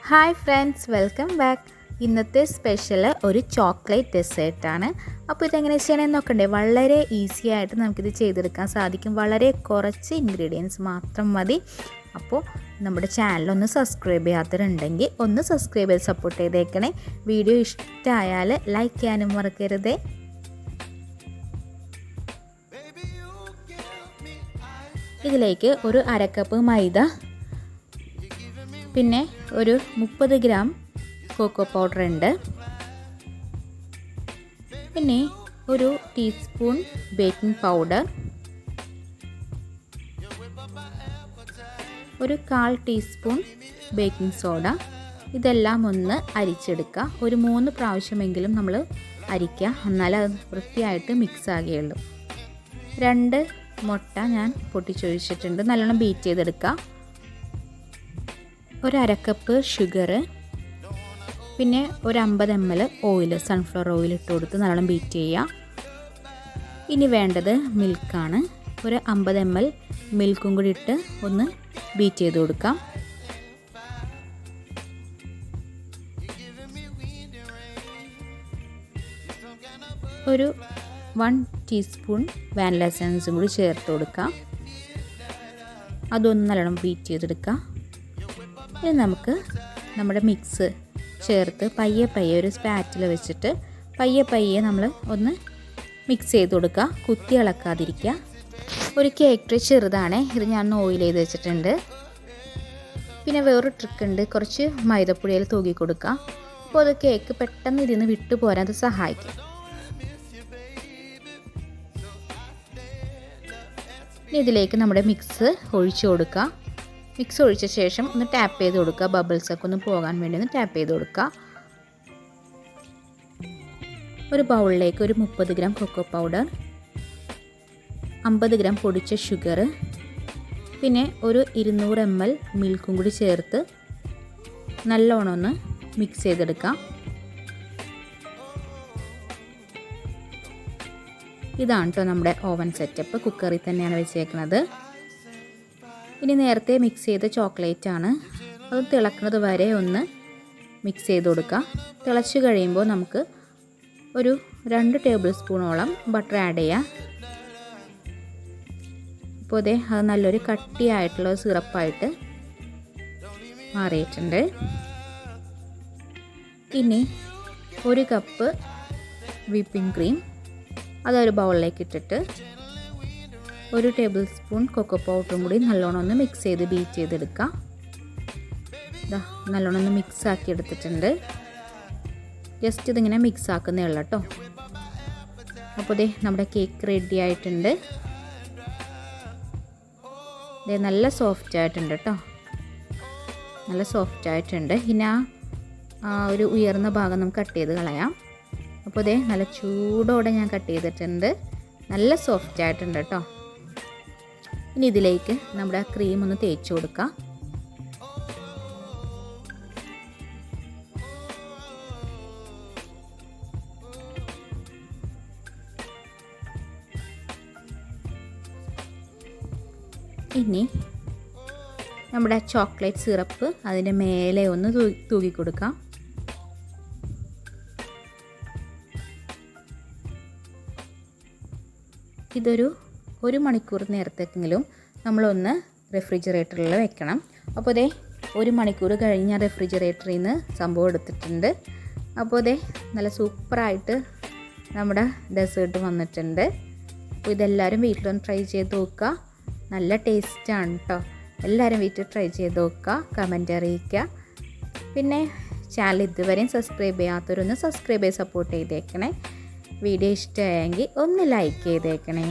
Hi friends, welcome back. ഇന്നത്തെ special ഒരു chocolate ഡെസേർട്ടാണ്. അപ്പോൾ ഇതെങ്ങനെ ചെയ്യണമെന്ന് നോക്കണ്ടേ? വളരെ ഈസി ആയിട്ട് നമുക്കിത് ചെയ്തെടുക്കാൻ സാധിക്കും. വളരെ കുറച്ച് ഇൻഗ്രീഡിയൻസ് മാത്രം മതി. അപ്പോൾ നമ്മുടെ ചാനലൊന്ന് സബ്സ്ക്രൈബ് ചെയ്യാത്തവരുണ്ടെങ്കിൽ ഒന്ന് സബ്സ്ക്രൈബ് ചെയ്ത് സപ്പോർട്ട് ചെയ്തേക്കണേ. വീഡിയോ ഇഷ്ടമായാൽ ലൈക്ക് ചെയ്യാനും മറക്കരുതേ. ഇതിലേക്ക് ഒരു അരക്കപ്പ് മൈദ, പിന്നെ ഒരു 30 ഗ്രാം കൊക്കോ പൗഡർ ഉണ്ട്, പിന്നെ ഒരു ടീസ്പൂൺ ബേക്കിംഗ് പൗഡർ, ഒരു 1/4 ടീസ്പൂൺ ബേക്കിംഗ് സോഡ. ഇതെല്ലാം ഒന്ന് അരിച്ചെടുക്കുക. ഒരു 3 പ്രാവശ്യമെങ്കിലും നമ്മൾ അരിക്കുക, എന്നാലേ അത് വൃത്തിയായിട്ട് മിക്സ് ആകുകയുള്ളൂ. 2 മുട്ട ഞാൻ പൊട്ടിച്ചൊഴിച്ചിട്ടുണ്ട്. നല്ലോണം ബീറ്റ് ചെയ്തെടുക്കുക. ഒരു അരക്കപ്പ് ഷുഗർ, പിന്നെ ഒരു 50 ml ഓയിൽ, സൺഫ്ലവർ ഓയിൽ ഇട്ട് കൊടുത്ത് നല്ലോണം ബീറ്റ് ചെയ്യുക. ഇനി വേണ്ടത് മിൽക്കാണ്. ഒരു 50 ml മിൽക്കും കൂടി ഇട്ട് ഒന്ന് ബീറ്റ് ചെയ്ത് കൊടുക്കാം. ഒരു 1 ടീസ്പൂൺ വാനില എസൻസും കൂടി ചേർത്ത് കൊടുക്കാം. അതൊന്ന് നല്ലോണം ബീറ്റ് ചെയ്തെടുക്കാം. ഇനി നമുക്ക് നമ്മുടെ മിക്സ് ചേർത്ത് പയ്യെ ഒരു സ്പാറ്റിൽ വെച്ചിട്ട് പയ്യെ നമ്മൾ ഒന്ന് മിക്സ് ചെയ്ത് കൊടുക്കുക. കുത്തി ഇളക്കാതിരിക്കുക. ഒരു കേക്ക് ട്രേ ചെറുതാണ്, ഇത് ഞാൻ ഓയിൽ ചെയ്ത് വെച്ചിട്ടുണ്ട്. പിന്നെ വേറൊരു ട്രിക്ക് ഉണ്ട്, കുറച്ച് മൈദപ്പൊടിയിൽ തൂക്കി കൊടുക്കുക. അപ്പോൾ അത് കേക്ക് പെട്ടെന്ന് ഇതിന്ന് വിട്ടു പോരാൻ അത് സഹായിക്കും. ഇനി ഇതിലേക്ക് നമ്മുടെ മിക്സ് ഒഴിച്ചു കൊടുക്കുക. മിക്സ് ഒഴിച്ച ശേഷം ഒന്ന് ടാപ്പ് ചെയ്ത് കൊടുക്കുക. ബബിൾസൊക്കെ ഒന്ന് പോകാൻ വേണ്ടി ഒന്ന് ടാപ്പ് ചെയ്ത് കൊടുക്കുക. ഒരു ബൗളിലേക്ക് ഒരു 30 ഗ്രാം കൊക്കോ പൗഡർ, 50 ഗ്രാം പൊടിച്ച ഷുഗർ, പിന്നെ ഒരു 200 ml മിൽക്കും കൂടി ചേർത്ത് നല്ലോണം ഒന്ന് മിക്സ് ചെയ്തെടുക്കാം. ഇതാണ് കേട്ടോ നമ്മുടെ ഓവൻ സെറ്റപ്പ്. കുക്കറിൽ തന്നെയാണ് വെച്ചേക്കുന്നത്. ഇനി നേരത്തെ മിക്സ് ചെയ്ത ചോക്ലേറ്റ് ആണ്, അത് തിളക്കുന്നത് വരെ ഒന്ന് മിക്സ് ചെയ്ത് കൊടുക്കുക. തിളച്ച് കഴിയുമ്പോൾ നമുക്ക് ഒരു 2 ടേബിൾ സ്പൂണോളം ബട്ടർ ആഡ് ചെയ്യാം. ഇപ്പോൾ അത് നല്ലൊരു കട്ടിയായിട്ടുള്ള സിറപ്പായിട്ട് മാറിയിട്ടുണ്ട്. ഇനി 1 കപ്പ് വിപ്പിംഗ് ക്രീം അതൊരു ബൗളിലേക്ക് ഇട്ടിട്ട് 1 ടേബിൾ സ്പൂൺ കൊക്കോ പൗഡറും കൂടി നല്ലോണം ഒന്ന് മിക്സ് ചെയ്ത് ബീറ്റ് ചെയ്തെടുക്കാം. നല്ലോണം ഒന്ന് മിക്സ് ആക്കി എടുത്തിട്ടുണ്ട്. ജസ്റ്റ് ഇതിങ്ങനെ മിക്സ് ആക്കുന്നേ ഉള്ളൂ കേട്ടോ. അപ്പോൾ നമ്മുടെ കേക്ക് റെഡി ആയിട്ടുണ്ട്. നല്ല സോഫ്റ്റ് ആയിട്ടുണ്ട് കേട്ടോ, നല്ല സോഫ്റ്റ് ആയിട്ടുണ്ട്. ഇനി ആ ഒരു ഉയർന്ന ഭാഗം നമുക്ക് കട്ട് ചെയ്ത് കളയാം. അപ്പോൾ നല്ല ചൂടോടെ ഞാൻ കട്ട് ചെയ്തിട്ടുണ്ട്. നല്ല സോഫ്റ്റ് ആയിട്ടുണ്ട് കേട്ടോ. ഇനി ഇതിലേക്ക് നമ്മുടെ ക്രീം ഒന്ന് തേച്ച് കൊടുക്കാം. ഇനി നമ്മുടെ ചോക്ലേറ്റ് സിറപ്പ് അതിൻ്റെ മേലെ ഒന്ന് തൂക്കി കൊടുക്കാം. ഇതൊരു 1 മണിക്കൂർ നേരത്തേക്കെങ്കിലും നമ്മളൊന്ന് റെഫ്രിജറേറ്ററിൽ വെക്കണം. അപ്പോൾ 1 മണിക്കൂർ കഴിഞ്ഞ് ഞാൻ റെഫ്രിജറേറ്ററിൽ നിന്ന് സംഭവം എടുത്തിട്ടുണ്ട്. അപ്പോൾ നല്ല സൂപ്പറായിട്ട് നമ്മുടെ ഡെസേർട്ട് വന്നിട്ടുണ്ട്. അപ്പോൾ ഇതെല്ലാവരും വീട്ടിലൊന്ന് ട്രൈ ചെയ്ത് നോക്കുക. നല്ല ടേസ്റ്റാണ് കേട്ടോ. എല്ലാവരും വീട്ടിൽ ട്രൈ ചെയ്ത് നോക്കുക, കമൻറ്റ് അറിയിക്കുക. പിന്നെ ചാനൽ ഇതുവരെയും സബ്സ്ക്രൈബ് ചെയ്യാത്തവരൊന്ന് സബ്സ്ക്രൈബ് ചെയ്ത് സപ്പോർട്ട് ചെയ്തേക്കണേ. വീഡിയോ ഇഷ്ടമായെങ്കിൽ ഒന്ന് ലൈക്ക് ചെയ്തേക്കണേ.